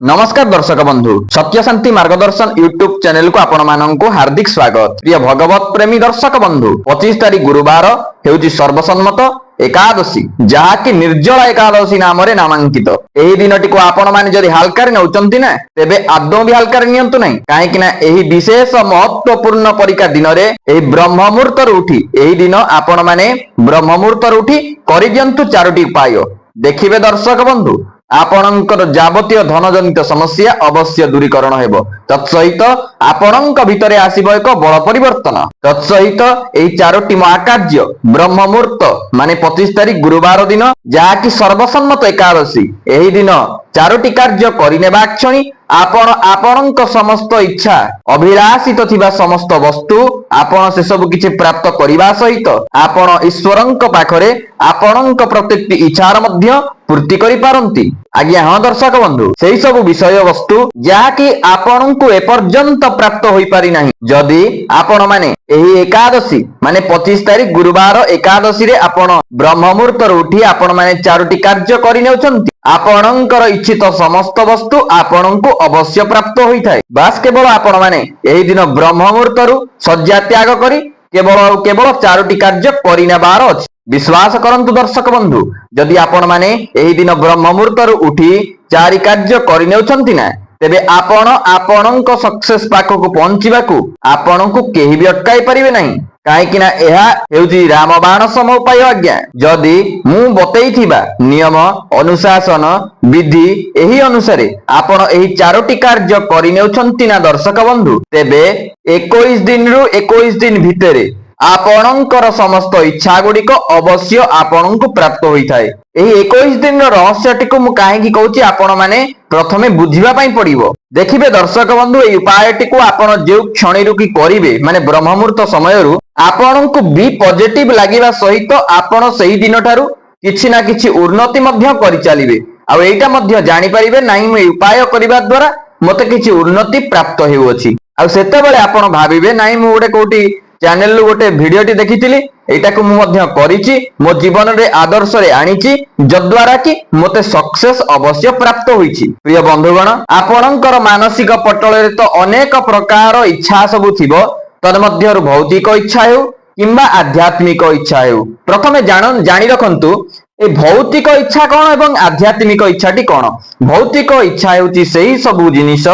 नमस्कार दर्शक बंधु सत्य शांति मार्गदर्शन यूट्यूब चैनल को आपण मानक हार्दिक स्वागत। प्रिय भगवत प्रेमी दर्शक बंधु 25 तारीख गुरुवार हेउची सर्वसम्मत एकादशी जहाँकि निर्जला एकादशी नाम नामांकित। एही दिनटी को आपण माने जदि हालकार नउचंती ना तेबे आदौ भी हालकार नियंतु नहीं, काहेकि ना एही विशेष महत्वपूर्ण परीक्षा दिन रे एही ब्रह्म मुहूर्त उठी एही दिन आपण माने ब्रह्म मुहूर्त उठी करि दियंतु चारोटी उपाय। देखिबे दर्शक बंधु आपणकर जावतीय धनजनित समस्या अवश्य दूरीकरण हेबो। तत्सहित आपणक भितरे आसीबो एक बड़ परिवर्तन। तत्सहित एही चारोटी महाकार्य ब्रह्म मुहूर्त माने 25 तारीख गुरुवार दिन जहाँकि सर्वसम्मत एकादशी एही दिन चारोटी कार्य करिनेबा क्षणी आपण आपणक समस्त इच्छा अभिलाषित थिबा समस्त वस्तु आपण से सब किछि प्राप्त करिबा सहित आपण ईश्वरंक पाखरे आपणक प्रत्येक इच्छार मध्य पूर्ति करि पारंती। आज्ञा हाँ दर्शक बंधु सेही सब विषय वस्तु जहाँकि आपणको एपर्यंत प्राप्त होई पारि नाही। जदि आपण माने एही एकादशी माने 25 तारीख गुरुवार एकादशी रे आपण ब्रह्म मुहूर्त उठी आपण माने चारोटी कार्य करि नेउछंती आपणकर इच्छित समस्त वस्तु आपणको अवश्य प्राप्त होई थाए। बास केवल आपण माने एही दिन ब्रह्म मुहूर्त शय्या त्याग करी केवल चारोटी कार्य करिनेबार अछि। विश्वास करंतु दर्शक बंधु जदि आपण माने एही दिन ब्रह्म मुहूर्त उठी चारि कार्य करि नेउछंती ना तेबे आपण आपणक सक्सेस पाखक पहुंचीबाकू आपणको केही भी अटकाई परिबे नाही, काहेकि ना एहा हेउची रामबाण सम उपाय। आज्ञा जदि मु बतैथिबा नियम अनुशासन विधि एही अनुसारे आपण एही चारोटी कार्य करि नेउछंती ना दर्शक बंधु तेबे 21 दिन रु 21 दिन भितरे आपणकर समस्त इच्छा गुड़िक अवश्य आपणको प्राप्त होई थाए। एही 21 दिन रहस्यटी को मु काहेकि कहूची आपण माने प्रथमे बुझिबा पई पड़िबो। देखिबे दर्शक बंधु एही उपायटी को आपण जे क्षणी रुकी करिवे माने ब्रह्म मुहूर्त समयरु आपणको बी पॉजिटिव लागिबा सहित आपण सेही दिन ठारू किछि ना किछि उन्नति मध्य करि चलिबे। आ एटा मध्य जानि परिबे नाही मु उपाय करिबा द्वारा मते किछि उन्नति प्राप्त हेउछि। आ सेते बेले आपण भाबिबे नाही मु गोटे कोठी चैनल रु गोटे भिडियोटी देखिथिली एटा को मु मध्य करिछि मो जीवन रे आदर्श रे आनिछि जद्वारा कि मते सक्सेस अवश्य प्राप्त होईछि। प्रिय बंधुगण आपणकर मानसिक पटल रे तो अनेक प्रकार इच्छा सब थिबो तन्मध्यरु भौतिक इच्छा हेउ किंबा आध्यात्मिक इच्छा हेउ। प्रथमे जानि रखंतु ए भौतिक इच्छा कौन एवं आध्यात्मिक इच्छाटी कौन। भौतिक इच्छा हेउची सेही सबु जिनिस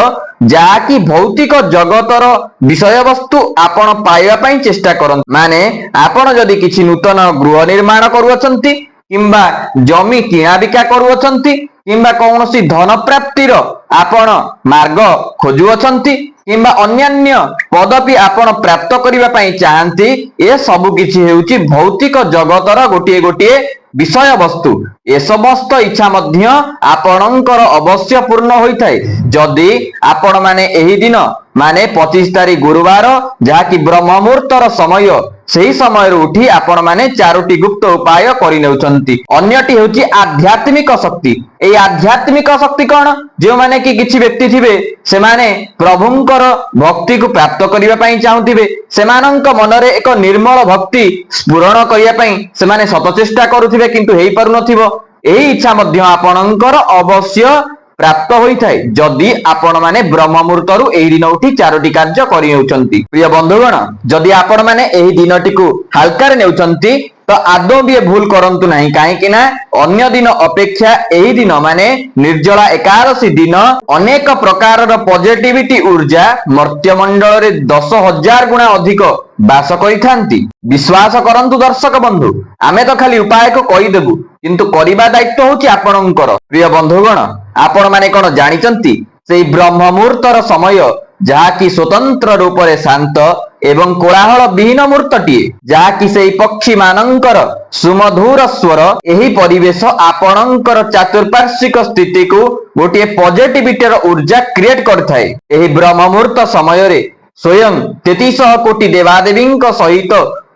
जाकी भौतिक जगतर विषय वस्तु आपण पाइबा पई चेष्टा करन। माने आपण जदि किछि नूतन गृह निर्माण करूअछंती किंबा जमी किणा बिका करूअछंती किंबा कौनसी धन प्राप्तिर आपण मार्ग खोजुअछंती किंबा अन्यान्य पदवी आपण प्राप्त करिबा पई चाहंती ए सब किछि हेउची भौतिक जगतर गोटिए गोटिए विषय वस्तु। ए समस्त इच्छा मध्य आपणकर अवश्य पूर्ण होइथाय जदि आपण माने एही दिन माने 25 तारीख गुरुवार जहाँकि ब्रह्म मुहूर्तर समय सेही समय उठी आपण माने चारोटी गुप्त उपाय करि नेउछंती। अन्यटी हेउची आध्यात्मिक शक्ति। एई आध्यात्मिक शक्ति कोन जे माने कि किछि व्यक्ति थिबे से माने प्रभुंकर भक्ति को प्राप्त करिबा पई चाहुथिबे सेमानंक मनरे एक निर्मल भक्ति स्फुरण करिया पई से माने सत चेष्टा करूथिबे किंतु हेई पारु नथिबो। एही इच्छा मध्य आपणकर अवश्य प्राप्त होइथाय जदि आपण माने ब्रह्म मुहूर्त रु एही दिन उठी चारोटी कार्य करि नेउछंती। प्रिय बंधुगण जदि आपण माने एही दिनटी को हल्का रे नेउछंती तो आदौ भी भूल करंतु नहीं, काहेकि ना अन्य दिन अपेक्षा एही दिन माने निर्जला एकादशी दिन अनेक प्रकार पॉजिटिविटी ऊर्जा मर्त्यमंडल रे 10,000 गुणा अधिक बास करिथांती। विश्वास करंतु दर्शक बंधु आमे तो खाली उपाय को कहि देबु किंतु करिबा दायित्व होची आपणकर। प्रिय बंधुगण आपण माने कोन जानिचंती सेही ब्रह्म मुहूर्तर समय जहाँकि स्वतंत्र रूप से शांत एवं कोलाहल विहीन मुहूर्तटीए जहाँकि सेही पक्षी मानंकर सुमधुर स्वर एही परिवेश आपणकर चतुर्पार्श्विक स्थिति को गोटे पॉजिटिविटी ऊर्जा क्रिएट करथाय। एही ब्रह्म मुहूर्त समय रे स्वयं 33 कोटी देवादेवी सहित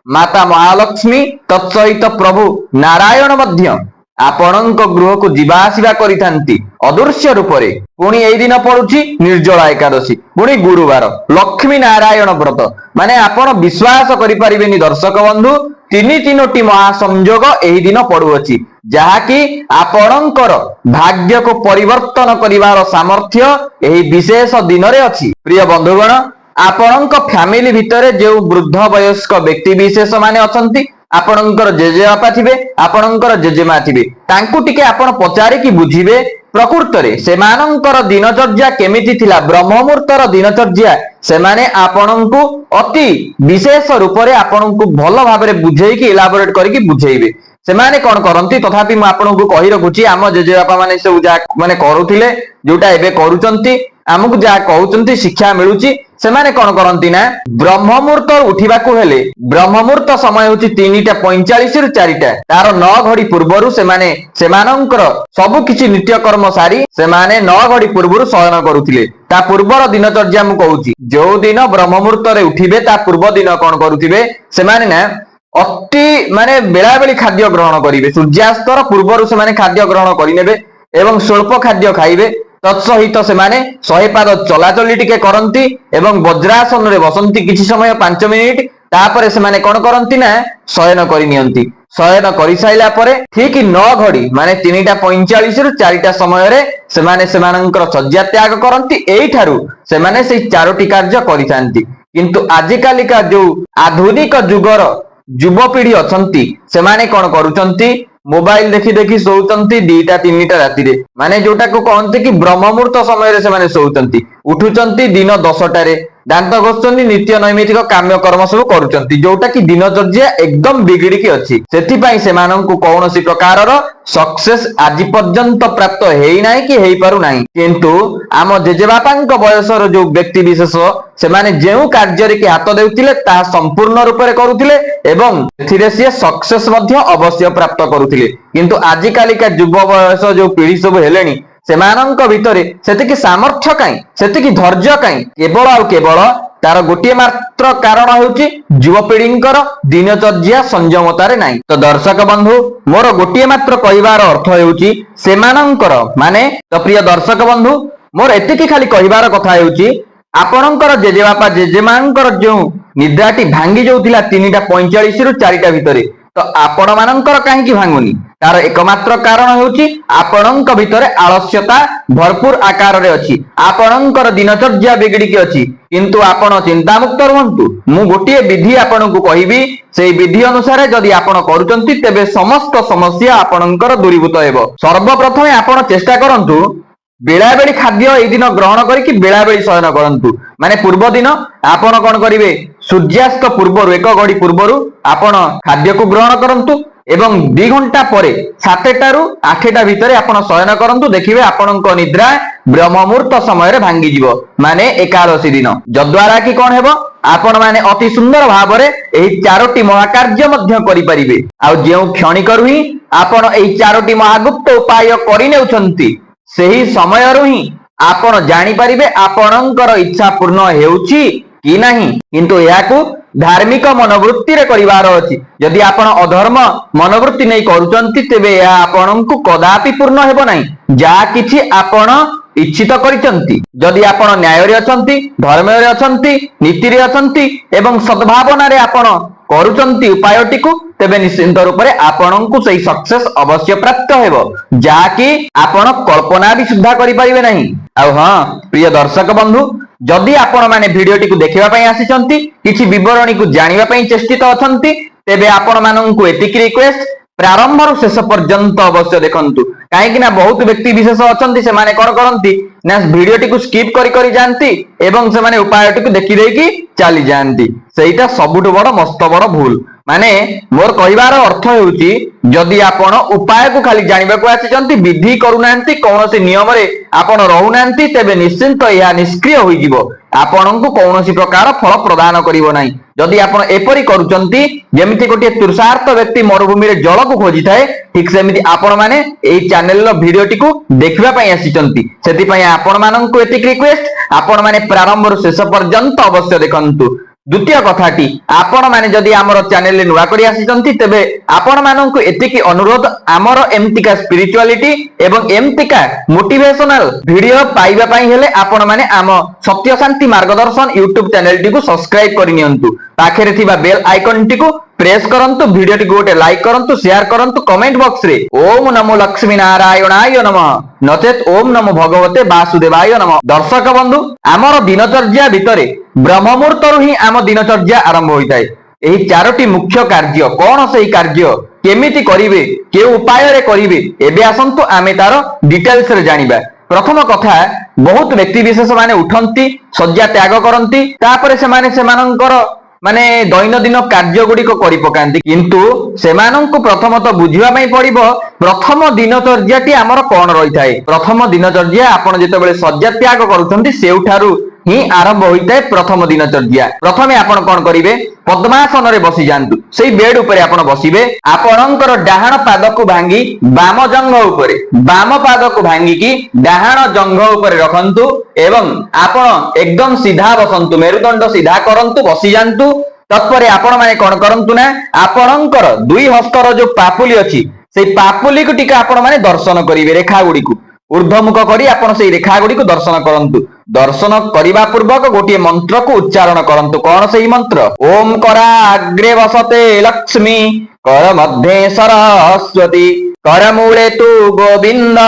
माता महालक्ष्मी तत्सहित प्रभु नारायण मध्य ଆପଣଙ୍କ ଗୃହକୁ ଯିବା ଆସିବା କରିଥାନ୍ତି ଅଦୃଶ୍ୟ ରୂପରେ। ପୁଣି ଏଇ ଦିନ ପଡୁଛି ନିର୍ଜଳା ଏକାଦଶୀ, ପୁଣି ଗୁରୁବାର, ଲକ୍ଷ୍ମୀ ନାରାୟଣ ବ୍ରତ। ମାନେ ଆପଣ ବିଶ୍ୱାସ କରିପାରିବେନି ଦର୍ଶକ ବନ୍ଧୁ, ତିନୋଟି ମହାସଂଯୋଗ ଏହି ଦିନ ପଡୁଅଛି, ଯାହାକି ଆପଣଙ୍କର ଭାଗ୍ୟକୁ ପରିବର୍ତ୍ତନ କରିବାର ସାମର୍ଥ୍ୟ ଏହି ବିଶେଷ ଦିନରେ ଅଛି। ପ୍ରିୟ ବନ୍ଧୁଗଣ, ଆପଣଙ୍କ ଫ୍ୟାମିଲି ଭିତରେ ଯେଉଁ ବୃଦ୍ଧ ବୟସ୍କ ବ୍ୟକ୍ତି ବିଶେଷ ମାନେ ଅଛନ୍ତି, ଆପଣଙ୍କର ଜେଜେବାପା ଥିବେ, ଆପଣଙ୍କର ଜେଜେମା ଥିବେ, ତାଙ୍କୁ ଟିକେ ଆପଣ ପଚାରିକି ବୁଝିବେ ପ୍ରକୃତରେ ସେମାନଙ୍କର ଦିନଚର୍ଯ୍ୟା କେମିତି ଥିଲା, ବ୍ରହ୍ମ ମୁହୂର୍ତ୍ତର ଦିନଚର୍ଯ୍ୟା ସେମାନେ ଆପଣଙ୍କୁ ଅତି ବିଶେଷ ରୂପରେ ଆପଣଙ୍କୁ ଭଲ ଭାବରେ ବୁଝେଇକି ଇଲାବୋରେଟ କରିକି ବୁଝେଇବେ। ସେମାନେ କଣ କରନ୍ତି, ତଥାପି ମୁଁ ଆପଣଙ୍କୁ କହି ରଖୁଛି, ଆମ ଜେଜେବାପା ମାନେ ସବୁ ଯାହା ମାନେ କରୁଥିଲେ, ଯୋଉଟା ଏବେ କରୁଛନ୍ତି, ଆମକୁ ଯାହା କହୁଛନ୍ତି ଶିକ୍ଷା ମିଳୁଛି, ସେମାନେ କଣ କରନ୍ତି ନା ବ୍ରହ୍ମ ମୁହୂର୍ତ୍ତ ଉଠିବାକୁ ହେଲେ, ବ୍ରହ୍ମ ମୁହୂର୍ତ୍ତ ସମୟ ହଉଛି 3:45 ରୁ 4ଟା, ତାର 9 ଘଡ଼ି ପୂର୍ବରୁ ସେମାନେ ସେମାନଙ୍କର ସବୁ କିଛି ନିତ୍ୟକର୍ମ ସାରି ସେମାନେ 9 ଘଡ଼ି ପୂର୍ବରୁ ଶୟନ କରୁଥିଲେ। ତା ପୂର୍ବର ଦିନଚର୍ଯ୍ୟା ମୁଁ କହୁଛି, ଯୋଉ ଦିନ ବ୍ରହ୍ମ ମୁହୂର୍ତ୍ତରେ ଉଠିବେ ତା ପୂର୍ବ ଦିନ କଣ କରୁଥିବେ, ସେମାନେ ନା ଅତି ମାନେ ବେଳାବେଳି ଖାଦ୍ୟ ଗ୍ରହଣ କରିବେ। ସୂର୍ଯ୍ୟାସ୍ତର ପୂର୍ବରୁ ସେମାନେ ଖାଦ୍ୟ ଗ୍ରହଣ କରିନେବେ ଏବଂ ସ୍ୱଳ୍ପ ଖାଦ୍ୟ ଖାଇବେ। ତତ୍ସହିତ ସେମାନେ 100 ପାଦ ଚଲାଚଲି ଟିକେ କରନ୍ତି ଏବଂ ବଜ୍ରାସନରେ ବସନ୍ତି କିଛି ସମୟ 5 ମିନିଟ୍। ତାପରେ ସେମାନେ କଣ କରନ୍ତି ନା ଶୟନ କରି ନିଅନ୍ତି। ଶୟନ କରିସାରିଲା ପରେ ଠିକ 9 ଘଡ଼ି ମାନେ 3:45 ରୁ 4ଟା ସମୟରେ ସେମାନେ ସେମାନଙ୍କର ଶଯ୍ୟା ତ୍ୟାଗ କରନ୍ତି। ଏଇଠାରୁ ସେମାନେ ସେଇ 4ଟି କାର୍ଯ୍ୟ କରିଥାନ୍ତି। କିନ୍ତୁ ଆଜିକାଲିକା ଯୋଉ ଆଧୁନିକ ଯୁଗର ଯୁବପିଢି ଅଛନ୍ତି, ସେମାନେ କଣ କରୁଛନ୍ତି, ମୋବାଇଲ ଦେଖି ଦେଖି ଶୋଉଛନ୍ତି 2ଟା 3ଟା ରାତିରେ, ମାନେ ଯୋଉଟାକୁ କହନ୍ତି କି ବ୍ରହ୍ମ ମୁହୂର୍ତ୍ତ ସମୟରେ ସେମାନେ ଶୋଉଛନ୍ତି, ଉଠୁଛନ୍ତି ଦିନ 10ଟାରେ, ଦାନ୍ତ ଘଷୁଛନ୍ତି, ନିତ୍ୟ ନୈମିତିକ କାମ୍ୟ କର୍ମ ସବୁ କରୁଛନ୍ତି, ଯୋଉଟା କି ଦିନଚର୍ଯ୍ୟା ଏକଦମ ବିଗିଡିକି ଅଛି। ସେଥିପାଇଁ ସେମାନଙ୍କୁ କୌଣସି ପ୍ରକାରର ସକ୍ସେସ ଆଜି ପର୍ଯ୍ୟନ୍ତ ପ୍ରାପ୍ତ ହେଇନାହିଁ କି ହେଇପାରୁନାହିଁ। କିନ୍ତୁ ଆମ ଜେଜେବାପାଙ୍କ ବୟସର ଯୋଉ ବ୍ୟକ୍ତି ବିଶେଷ, ସେମାନେ ଯେଉଁ କାର୍ଯ୍ୟରେ କି ହାତ ଦେଉଥିଲେ ତାହା ସମ୍ପୂର୍ଣ୍ଣ ରୂପରେ କରୁଥିଲେ ଏବଂ ଏଥିରେ ସିଏ ସକ୍ସେସ ମଧ୍ୟ ଅବଶ୍ୟ ପ୍ରାପ୍ତ କରୁଥିଲେ। କିନ୍ତୁ ଆଜିକାଲିକା ଯୁବ ବୟସ ଯୋଉ ପିଢି ସବୁ ହେଲେଣି, ସେମାନଙ୍କ ଭିତରେ ସେତିକି ସାମର୍ଥ୍ୟ କାହିଁ, ସେତିକି ଧୈର୍ଯ୍ୟ କାହିଁ, କେବଳ ଆଉ କେବଳ ତାର ଗୋଟିଏ ମାତ୍ର କାରଣ ହେଉଛି ଯୁବପିଢିଙ୍କର ଦିନଚର୍ଯ୍ୟା ସଂଯମତାରେ ନାହିଁ। ତ ଦର୍ଶକ ବନ୍ଧୁ, ମୋର ଗୋଟିଏ ମାତ୍ର କହିବାର ଅର୍ଥ ହେଉଛି ସେମାନଙ୍କର ମାନେ, ତ ପ୍ରିୟ ଦର୍ଶକ ବନ୍ଧୁ, ମୋର ଏତିକି ଖାଲି କହିବାର କଥା ହେଉଛି, ଆପଣଙ୍କର ଜେଜେବାପା ଜେଜେମାଙ୍କର ଯେଉଁ ନିଦ୍ରାଟି ଭାଙ୍ଗି ଯାଉଥିଲା 3:45 ରୁ 4ଟା ଭିତରେ, ତ ଆପଣ ମାନଙ୍କର କାହିଁକି ଭାଙ୍ଗୁନି? ତାର ଏକମାତ୍ର କାରଣ ହେଉଛି ଆପଣଙ୍କ ଭିତରେ ଆଳସ୍ୟତା ଭରପୁର ଆକାରରେ ଅଛି, ଆପଣଙ୍କର ଦିନଚର୍ଯ୍ୟା ବିଗିଡିକି ଅଛି। କିନ୍ତୁ ଆପଣ ଚିନ୍ତାମୁକ୍ତ ରୁହନ୍ତୁ, ମୁଁ ଗୋଟିଏ ବିଧି ଆପଣଙ୍କୁ କହିବି, ସେଇ ବିଧି ଅନୁସାରେ ଯଦି ଆପଣ କରୁଛନ୍ତି ତେବେ ସମସ୍ତ ସମସ୍ୟା ଆପଣଙ୍କର ଦୂରୀଭୂତ ହେବ। ସର୍ବପ୍ରଥମେ ଆପଣ ଚେଷ୍ଟା କରନ୍ତୁ ବେଳାବେଳି ଖାଦ୍ୟ ଏଇ ଦିନ ଗ୍ରହଣ କରିକି ବେଳାବେଳି ଶୟନ କରନ୍ତୁ। ମାନେ ପୂର୍ବ ଦିନ ଆପଣ କଣ କରିବେ, ସୂର୍ଯ୍ୟାସ୍ତ ପୂର୍ବରୁ 1 ଘଡ଼ି ପୂର୍ବରୁ ଆପଣ ଖାଦ୍ୟକୁ ଗ୍ରହଣ କରନ୍ତୁ ଏବଂ 2 ଘଣ୍ଟା ପରେ 7ଟା ରୁ 8ଟା ଭିତରେ ଆପଣ ଶୟନ କରନ୍ତୁ। ଦେଖିବେ ଆପଣଙ୍କ ନିଦ୍ରା ବ୍ରହ୍ମ ମୁହୂର୍ତ୍ତ ସମୟରେ ଭାଙ୍ଗିଯିବ, ମାନେ ଏକାଦଶୀ ଦିନ। ଯଦ୍ୱାରା କି କଣ ହେବ, ଆପଣ ମାନେ ଅତି ସୁନ୍ଦର ଭାବରେ ଏହି 4ଟି ମହାକାର୍ଯ୍ୟ ମଧ୍ୟ କରିପାରିବେ। ଆଉ ଯେଉଁ କ୍ଷଣିକରୁ ହିଁ ଆପଣ ଏହି 4ଟି ମହାଗୁପ୍ତ ଉପାୟ କରିନେଉଛନ୍ତି, ସେହି ସମୟରୁ ହିଁ ଆପଣ ଜାଣିପାରିବେ ଆପଣଙ୍କର ଇଚ୍ଛା ପୂର୍ଣ୍ଣ ହେଉଛି କି ନାହିଁ। କିନ୍ତୁ ଏହାକୁ ଧାର୍ମିକ ମନୋବୃତ୍ତିରେ କରିବାର ଅଛି। ଯଦି ଆପଣ ଅଧର୍ମ ମନୋବୃତ୍ତି ନେଇ କରୁଛନ୍ତି, ତେବେ ଏହା ଆପଣଙ୍କୁ କଦାପି ପୂର୍ଣ୍ଣ ହେବ ନାହିଁ, ଯାହା କିଛି ଆପଣ ଇଚ୍ଛିତ କରିଛନ୍ତି। ଯଦି ଆପଣ ନ୍ୟାୟରେ ଅଛନ୍ତି, ଧର୍ମରେ ଅଛନ୍ତି, ନୀତିରେ ଅଛନ୍ତି ଏବଂ ସଦ୍ଭାବନାରେ ଆପଣ କରୁଛନ୍ତି ଉପାୟଟିକୁ, ତେବେ ନିଶ୍ଚିନ୍ତ ରୂପରେ ଆପଣଙ୍କୁ ସେହି ସକ୍ସେସ ଅବଶ୍ୟ ପ୍ରାପ୍ତ ହେବ, ଯାହାକି ଆପଣ କଳ୍ପନା ବି ସୁଦ୍ଧା କରିପାରିବେ ନାହିଁ। ଆଉ ହଁ ପ୍ରିୟ ଦର୍ଶକ ବନ୍ଧୁ, ଯଦି ଆପଣ ମାନେ ଭିଡିଓଟିକୁ ଦେଖିବା ପାଇଁ ଆସିଛନ୍ତି, କିଛି ବିବରଣୀକୁ ଜାଣିବା ପାଇଁ ଚେଷ୍ଟିତ ଅଛନ୍ତି, ତେବେ ଆପଣ ମାନଙ୍କୁ ଏତିକି ରିକ୍ୱେଷ୍ଟ, ପ୍ରାରମ୍ଭରୁ ଶେଷ ପର୍ଯ୍ୟନ୍ତ ଅବଶ୍ୟ ଦେଖନ୍ତୁ। କାହିଁକି ନା ବହୁତ ବ୍ୟକ୍ତି ବିଶେଷ ଅଛନ୍ତି, ସେମାନେ କଣ କରନ୍ତି ନା ଭିଡିଓଟିକୁ ସ୍କିପ୍ କରି କରି ଯାଆନ୍ତି ଏବଂ ସେମାନେ ଉପାୟଟିକୁ ଦେଖି ଦେଇକି ଚାଲି ଯାଆନ୍ତି। ସେଇଟା ସବୁଠୁ ବଡ ମସ୍ତ ବଡ ଭୁଲ। ମାନେ ମୋର କହିବାର ଅର୍ଥ ହେଉଛି, ଯଦି ଆପଣ ଉପାୟକୁ ଖାଲି ଜାଣିବାକୁ ଆସିଛନ୍ତି, ବିଧି କରୁନାହାନ୍ତି, କୌଣସି ନିୟମରେ ଆପଣ ରହୁନାହାନ୍ତି, ତେବେ ନିଶ୍ଚିନ୍ତ ଏହା ନିଷ୍କ୍ରିୟ ହୋଇଯିବ, ଆପଣଙ୍କୁ କୌଣସି ପ୍ରକାର ଫଳ ପ୍ରଦାନ କରିବ ନାହିଁ। ଯଦି ଆପଣ ଏପରି କରୁଛନ୍ତି ଯେମିତି ଗୋଟିଏ ତୃଷାର୍ତ ବ୍ୟକ୍ତି ମରୁଭୂମିରେ ଜଳକୁ ଖୋଜିଥାଏ, ଠିକ ସେମିତି ଆପଣ ମାନେ ଏହି ଚ୍ୟାନେଲର ଭିଡିଓଟିକୁ ଦେଖିବା ପାଇଁ ଆସିଛନ୍ତି। ସେଥିପାଇଁ ଆପଣ ମାନଙ୍କୁ ଏତିକି ରିକ୍ୱେଷ୍ଟ, ଆପଣ ମାନେ ପ୍ରାରମ୍ଭରୁ ଶେଷ ପର୍ଯ୍ୟନ୍ତ ଅବଶ୍ୟ ଦେଖନ୍ତୁ। द्वितीय कथाटी आपण माने जदि आमर चैनल रे नुआ करी आसीचंती तेबे आपण माननकु एतिकी अनुरोध आमर एमतिका स्पिरिचुअलिटी एवं एमतिका मोटिवेशनल वीडियो पाइबा पई हेले आपण माने आम सत्य शांति मार्गदर्शन यूट्यूब चैनल टी को सब्सक्राइब करि नियंतु पाखरे थिबा बेल आइकन टी को प्रेस करंतु वीडियो टी गोटे लाइक करंतु शेयर करंतु कमेंट बॉक्स रे ओम नमो लक्ष्मी नारायणाय नमः नचेत ओम नमो भगवते वासुदेवाय नमः। दर्शक बंधु आमर दिनचर्या भितरे ब्रह्म मुहूर्त ही आम दिनचर्या आरंभ होइताय। एही चारोटी मुख्य कार्य कोन सही कार्य केमिति करिवे के उपाय रे करिवे एबे आसंतु आमे तार डिटेल्स रे जानिबा। प्रथम कथा बहुत व्यक्ति विशेष माने उठंती सज्जा त्याग करंती तापरे से माने सेमानंकर माने दैनंदिन कार्य गुड़िक करि पकांती किंतु सेमानंकु प्रथमतः बुझिबा पई पड़िबो प्रथम दिनचर्याटी आमर कोन रही थाए। प्रथम दिनचर्या आपण जेतेबेले सज्जा त्याग करूछंती सेउठारु ही आरंभ होइताए प्रथम दिनचर्या। प्रथमे आपण कोन करिवे पद्मासन रे बसी जांतु सेही बेड उपरे आपण बसिबे आपणकर डाहाण पादकु भांगी बाम जंघ उपरे बाम पादकु भांगी की डाहाण जंघ उपरे रखंतु एवं आपण एकदम सीधा बसंतु मेरुदंड सीधा करंतु बसी जांतु। तत्परे आपण माने कोन करंतु ना आपणकर दुई हस्तर जो पापुली अछि सेही पापुली को टिका आपण माने दर्शन करिवे रेखा गुडी को ऊर्ध्वमुख करी आपण सेही रेखा गुडी को दर्शन करंतु। दर्शन करिबा पूर्वक गोटे मंत्र को उच्चारण करंतु। कोन सेही मंत्र ओम कराग्रे वसते लक्ष्मी कर मध्ये सरस्वती कर मूले तु गोविंद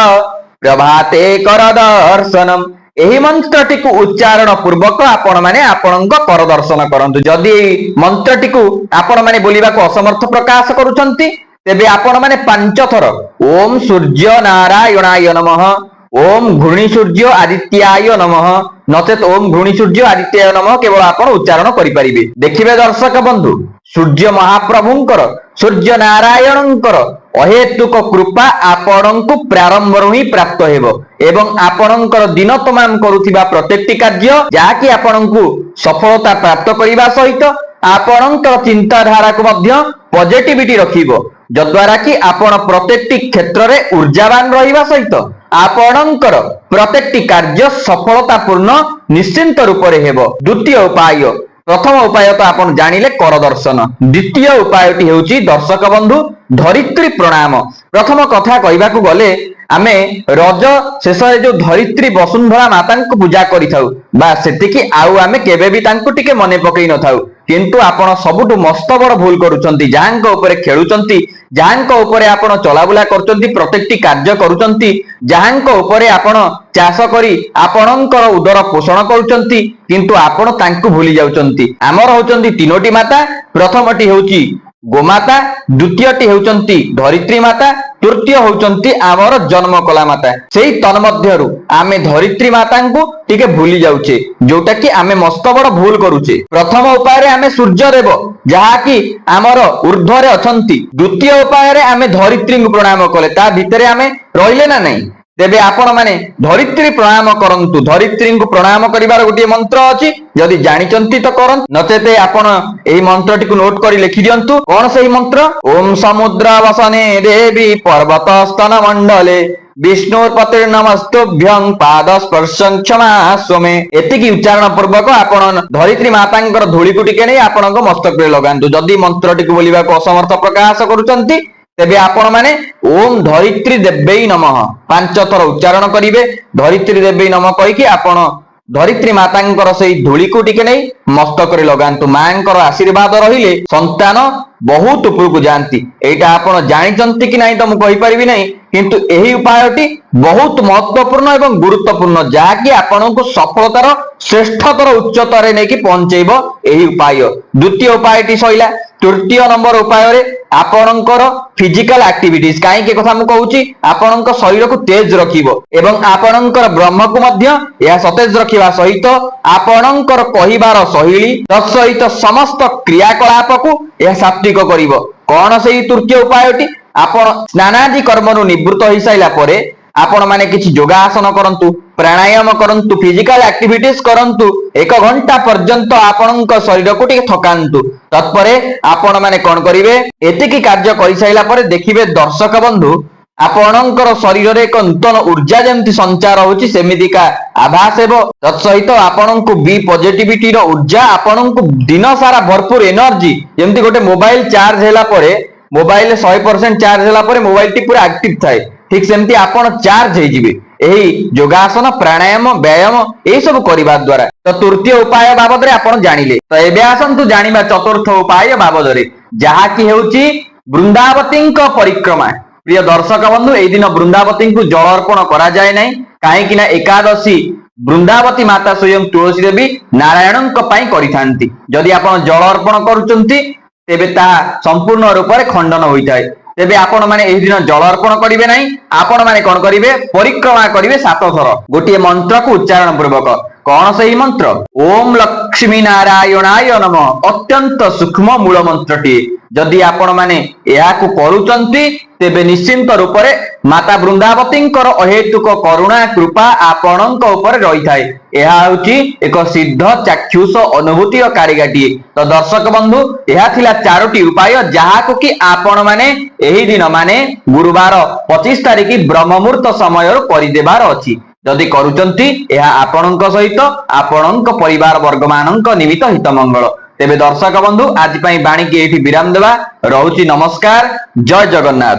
प्रभाते कर दर्शनम। एही मंत्रटी को उच्चारण पूर्वक आपण माने आपणक कर दर्शन करंतु। जदि मंत्रटी को आपण माने बोलिबा को असमर्थ प्रकाश करूछंती तेबे आपण माने 5 थर ओम सूर्य नारायणाय नमः ओम घृणी सूर्य आदित्याय नमः नचेत ओम घृणी सूर्य आदित्याय नमः केवल आपण उच्चारण करि परिबे। देखिबे दर्शक बंधु सूर्य महाप्रभुंकर सूर्य नारायणंकर अहेतुक कृपा आपणंकु प्रारंभरु ही प्राप्त हेबो एवं आपणंकर दिन तमाम करूथिबा प्रत्येकटी कार्य जाकी आपणंकु सफलता प्राप्त करिबा सहित आपणंकर चिंताधारा को मध्य पॉजिटिविटी रखिबो जद्वारा कि आपण प्रत्येकटी क्षेत्र रे ऊर्जावान रहिबा सहित आपणंकर प्रत्येकटी कार्य सफलतापूर्ण निश्चिंत रूप रे हेबो। द्वितीय उपाय प्रथम उपाय तो आपण जानिले कर दर्शन। द्वितीय उपायटी हेउची दर्शक बंधु धरित्री प्रणाम। प्रथम कथा कहबाकू गले आमे रज शेष जो धरित्री वसुंधरा माता को पूजा करिथाउ बा सेतिकी आउ आमे केबे भी तांको टिके मने पकई न थाउ किंतु आपण सबुटु मस्त बड़ भूल करूचंती जांको ऊपर खेलुचंती जांको ऊपर आपण चलाबुला करचंती प्रत्येकटी कार्य करूचंती जांको ऊपर आपण चाष करी आपणकर उदर पोषण करूचंती किंतु आपण तांको भूली जाउचंती। आमर होचंती तीनोटी माता प्रथमटी हेउची गोमाता द्वितीयटी हेउचंती धरित्री माता तृतीय होचंती आमर जन्म कला माता। सेही तन्मध्यरु आमे धरित्री मातांकु टिके भूली जाउचे जोटा कि आमे मस्त बड़ भूल करूचे। प्रथम उपाय रे आमे सूर्य देव जहा कि आमर ऊर्ध्व रे अछंती द्वितीय उपाय रे आमे धरित्री को प्रणाम कले ता भितरे आमे रहिले ना नहीं तेबे आपण माने धरित्री प्रणाम करंतु। धरित्री को प्रणाम करिवार गोटे मंत्र अछि जदि जानिचंती तो करन नचेते आपण एही मंत्रटी को नोट करी लिखि दियंतु। कोन सेही मंत्र ओम समुद्र वसने देवी पर्वत स्तन मंडले विष्णुपतिर नमस्तुभ्यं पाद स्पर्शं क्षमास्वमे। एतिकी उच्चारण पूर्वक आपण धरित्री मातांकर धूली को टिके नै आपणक मस्तक रे लगांतु। जदि मंत्रटी को बोलिबा को असमर्थ प्रकाश करूचंती तेबे आपण माने ओम धरित्री देव्यै नमः 5 थर उच्चारण करिवे। धरित्री देव्यै नमः कहि कि आपण धरित्री मातांकर सेही धूली को टिके नै मस्तक रे लगांतु। मांकर आशीर्वाद रहिले संतान बहुत उपरकु जानती। एटा आपण जानिचंती कि नाही तो मु कहि परिबि नाही किंतु एही उपायटी बहुत महत्वपूर्ण एवं गुरुत्वपूर्ण जाकी आपनको सफलतार श्रेष्ठतर उच्चतर नेकी पहुंचेबो एही उपाय। द्वितीय उपायटी सइला। तृतीय नंबर उपाय रे आपणकर फिजिकल एक्टिविटीज काई के कथा मु कहूची आपणक शरीर को तेज रखिबो एवं आपणकर ब्रह्म को मध्य या सतेज रखिबा सहित आपणकर कहिबार शैली तत्सहित समस्त क्रियाकलाप को या सात्विक करिवो। कोन सेही तृतीय उपायटी आपण स्नानादि कर्मरु निवृत्त होई साइला परे आपण माने किछि योगासन करंतु प्राणायाम करंतु फिजिकल एक्टिविटीज करंतु 1 घंटा पर्यंत आपणक शरीर को टिके थकांतु। तत्परे आपण माने कोन करिवे एतिकी कार्य करि साइला परे देखिबे दर्शक बंधु ଆପଣଙ୍କର ଶରୀରରେ ଏକ ନୂତନ ଊର୍ଜା ଯେମିତି ସଞ୍ଚାର ହଉଛି ସେମିତିକା ଆଭାସ ହେବ। ତତ୍ସହିତ ଆପଣଙ୍କୁ ବି ପଜିଟିଭିଟିର ଊର୍ଜା, ଆପଣଙ୍କୁ ଦିନ ସାରା ଭରପୁର ଏନର୍ଜି, ଯେମିତି ଗୋଟେ ମୋବାଇଲ ଚାର୍ଜ ହେଲା ପରେ, ମୋବାଇଲ 100% ଚାର୍ଜ ହେଲା ପରେ ମୋବାଇଲଟି ପୁରା ଆକ୍ଟିଭ ଥାଏ, ଠିକ ସେମିତି ଆପଣ ଚାର୍ଜ ହେଇଯିବେ ଏହି ଯୋଗାସନ, ପ୍ରାଣାୟାମ, ବ୍ୟାୟାମ ଏଇ ସବୁ କରିବା ଦ୍ୱାରା। ତ ତୃତୀୟ ଉପାୟ ବାବଦରେ ଆପଣ ଜାଣିଲେ। ତ ଏବେ ଆସନ୍ତୁ ଜାଣିବା ଚତୁର୍ଥ ଉପାୟ ବାବଦରେ, ଯାହାକି ହେଉଛି ବୃନ୍ଦାବତୀଙ୍କ ପରିକ୍ରମା। ପ୍ରିୟ ଦର୍ଶକ ବନ୍ଧୁ, ଏଇ ଦିନ ବୃନ୍ଦାବତୀଙ୍କୁ ଜଳ ଅର୍ପଣ କରାଯାଏ ନାହିଁ, କାହିଁକି ନା ଏକାଦଶୀ ବୃନ୍ଦାବତୀ ମାତା ସ୍ୱୟଂ ତୁଳସୀ ଦେବୀ ନାରାୟଣଙ୍କ ପାଇଁ କରିଥାନ୍ତି। ଯଦି ଆପଣ ଜଳ ଅର୍ପଣ କରୁଛନ୍ତି ତେବେ ତାହା ସମ୍ପୂର୍ଣ୍ଣ ରୂପରେ ଖଣ୍ଡନ ହୋଇଥାଏ। ତେବେ ଆପଣ ମାନେ ଏହି ଦିନ ଜଳ ଅର୍ପଣ କରିବେ ନାହିଁ, ଆପଣ ମାନେ କଣ କରିବେ, ପରିକ୍ରମା କରିବେ 7 ଥର ଗୋଟିଏ ମନ୍ତ୍ରକୁ ଉଚ୍ଚାରଣ ପୂର୍ବକ। କଣ ସେହି ମନ୍ତ୍ର? ଓಂ ଲକ୍ଷ୍ମୀ ନାରାୟଣାୟ ନମଃ। ଅତ୍ୟନ୍ତ ସୂକ୍ଷ୍ମ ମୂଳ ମନ୍ତ୍ରଟିଏ। ଯଦି ଆପଣ ମାନେ ଏହାକୁ କରୁଛନ୍ତି ତେବେ ନିଶ୍ଚିନ୍ତ ରୂପରେ ମାତା ବୃନ୍ଦାବତୀଙ୍କର ଅହେତୁକ କରୁଣା କୃପା ଆପଣଙ୍କ ଉପରେ ରହିଥାଏ। ଏହା ହେଉଛି ଏକ ସିଦ୍ଧ ଚାକ୍ଷୁଷ ଅନୁଭୂତିର କାରିଗାଟିଏ। ତ ଦର୍ଶକ ବନ୍ଧୁ, ଏହା ଥିଲା 4ଟି ଉପାୟ, ଯାହାକୁ କି ଆପଣ ମାନେ ଏହି ଦିନ ମାନେ ଗୁରୁବାର 25 ତାରିଖ ବ୍ରହ୍ମ ମୁହୂର୍ତ୍ତ ସମୟରୁ କରିଦେବାର ଅଛି। ଯଦି କରୁଛନ୍ତି ଏହା ଆପଣଙ୍କ ସହିତ ଆପଣଙ୍କ ପରିବାର ବର୍ଗ ମାନଙ୍କ ନିମିତ୍ତ ହିତମଙ୍ଗଳ। ତେବେ ଦର୍ଶକ ବନ୍ଧୁ, ଆଜି ପାଇଁ ବାଣୀକି ଏଇଠି ବିରାମ ଦେବା। ରହୁଛି, ନମସ୍କାର, ଜୟ ଜଗନ୍ନାଥ।